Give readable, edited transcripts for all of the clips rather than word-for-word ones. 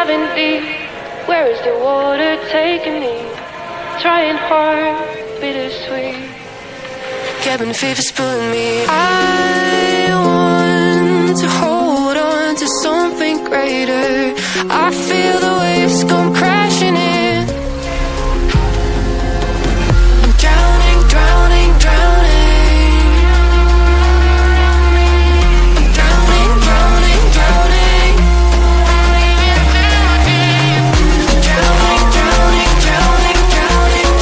diving deep. Where is the water taking me? Trying hard, bittersweet. Cabin fever's pulling me. I want to hold on to something greater. I feel the waves come crashing in. I'm drowning, drowning, drowning. Drowning, drowning, drowning. Drowning, drowning, drowning, drowning,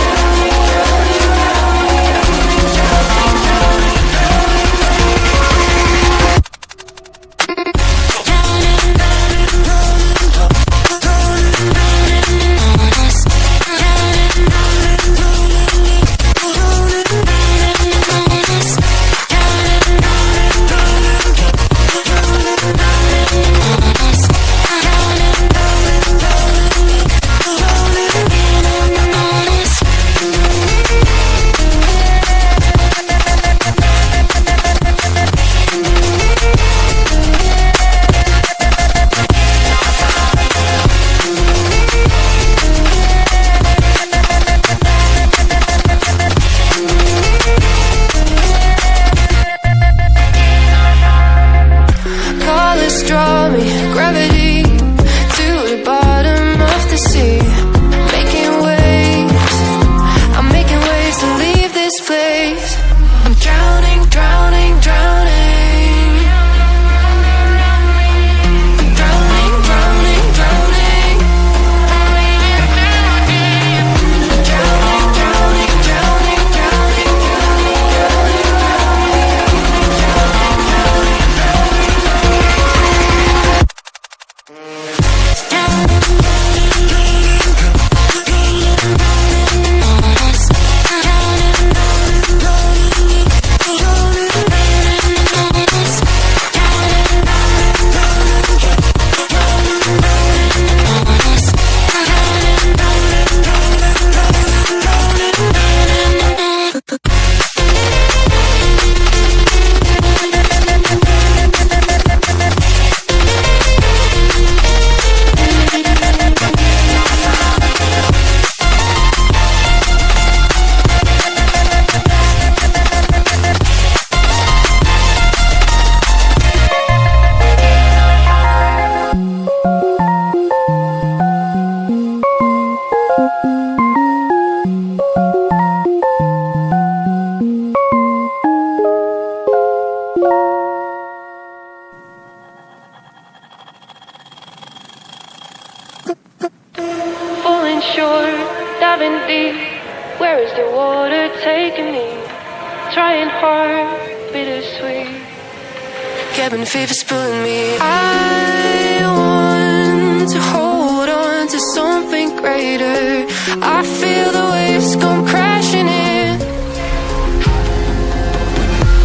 cabin fever's pulling me. I want to hold on to something greater. I feel the waves come crashing in.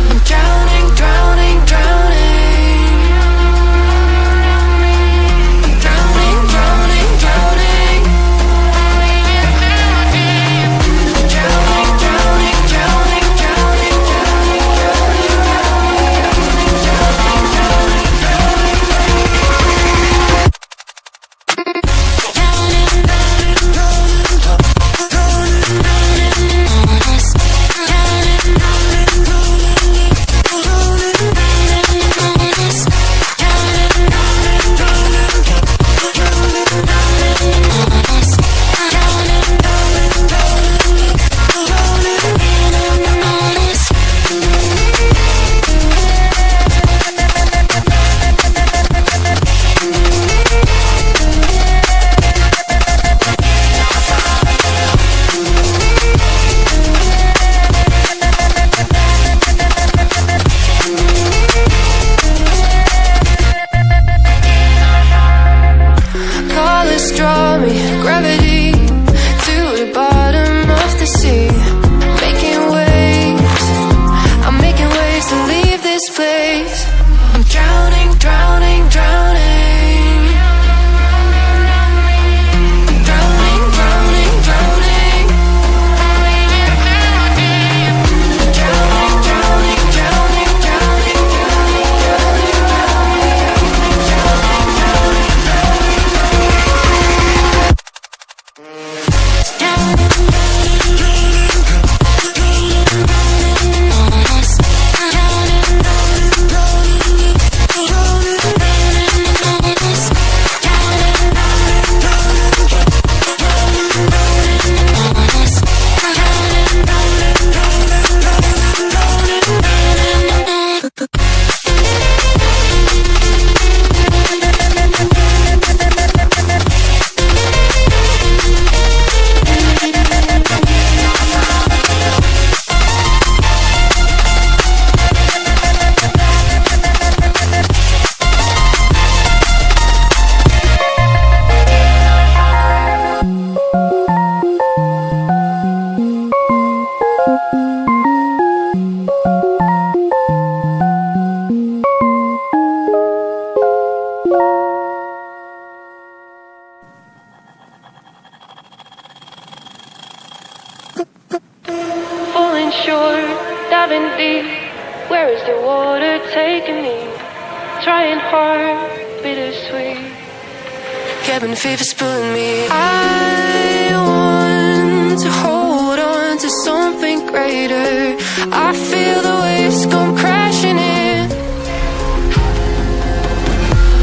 I'm drowning, drowning, drowning. Drowning, drowning, drowning. Drowning, drowning, drowning, drowning, diving deep. Where is the water taking me? Trying hard, bittersweet. Cabin fever's pulling me. I want to hold on to something greater. I feel the waves come crashing in.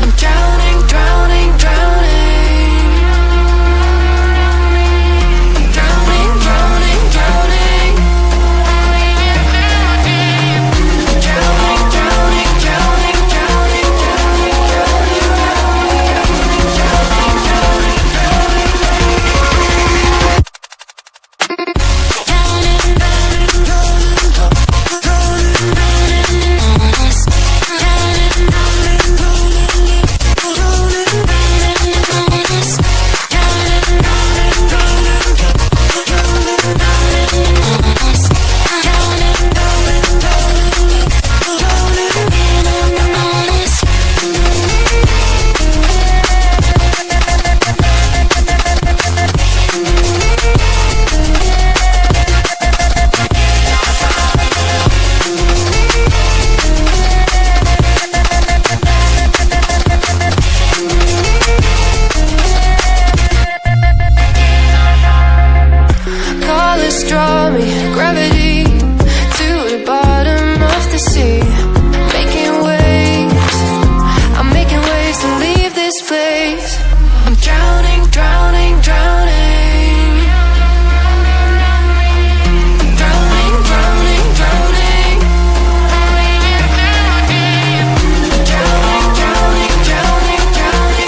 I'm drowning, drowning, drowning. Drowning, drowning, drowning. Drowning, drowning, drowning, drowning, draw me, gravity to the bottom of the sea. Making waves, I'm making waves to leave this place. I'm drowning, drowning, drowning. Drowning, drowning, drowning. Drowning, drowning, drowning, drowning,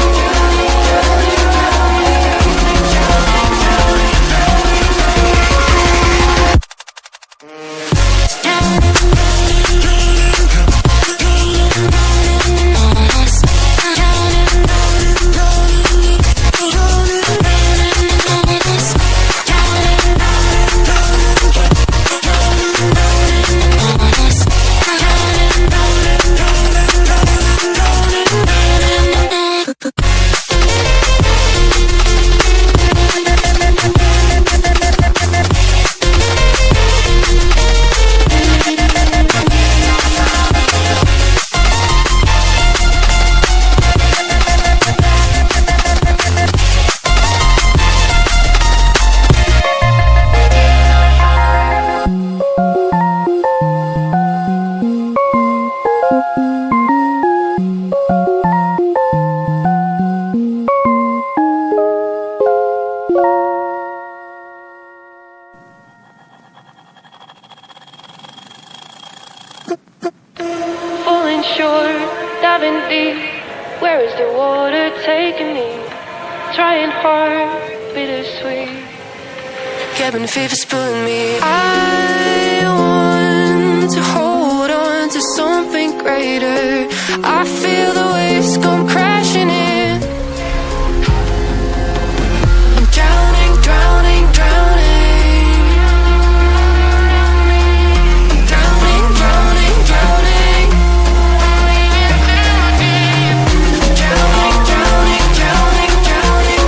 falling short, diving deep. Where is the water taking me? Trying hard, bittersweet. Cabin fever's pulling me. I want to hold on to something greater. I feel the waves come crashing in. I'm drowning, drowning, drowning. Drowning, drowning, drowning. Drowning, drowning, drowning, drowning,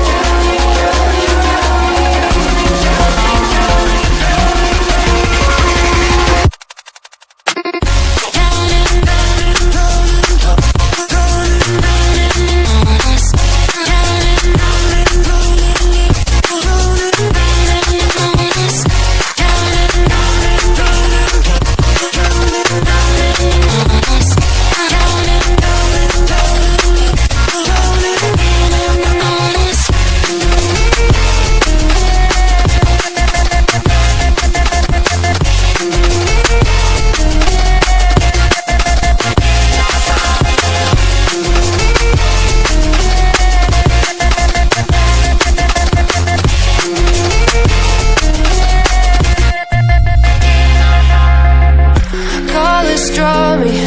draw me,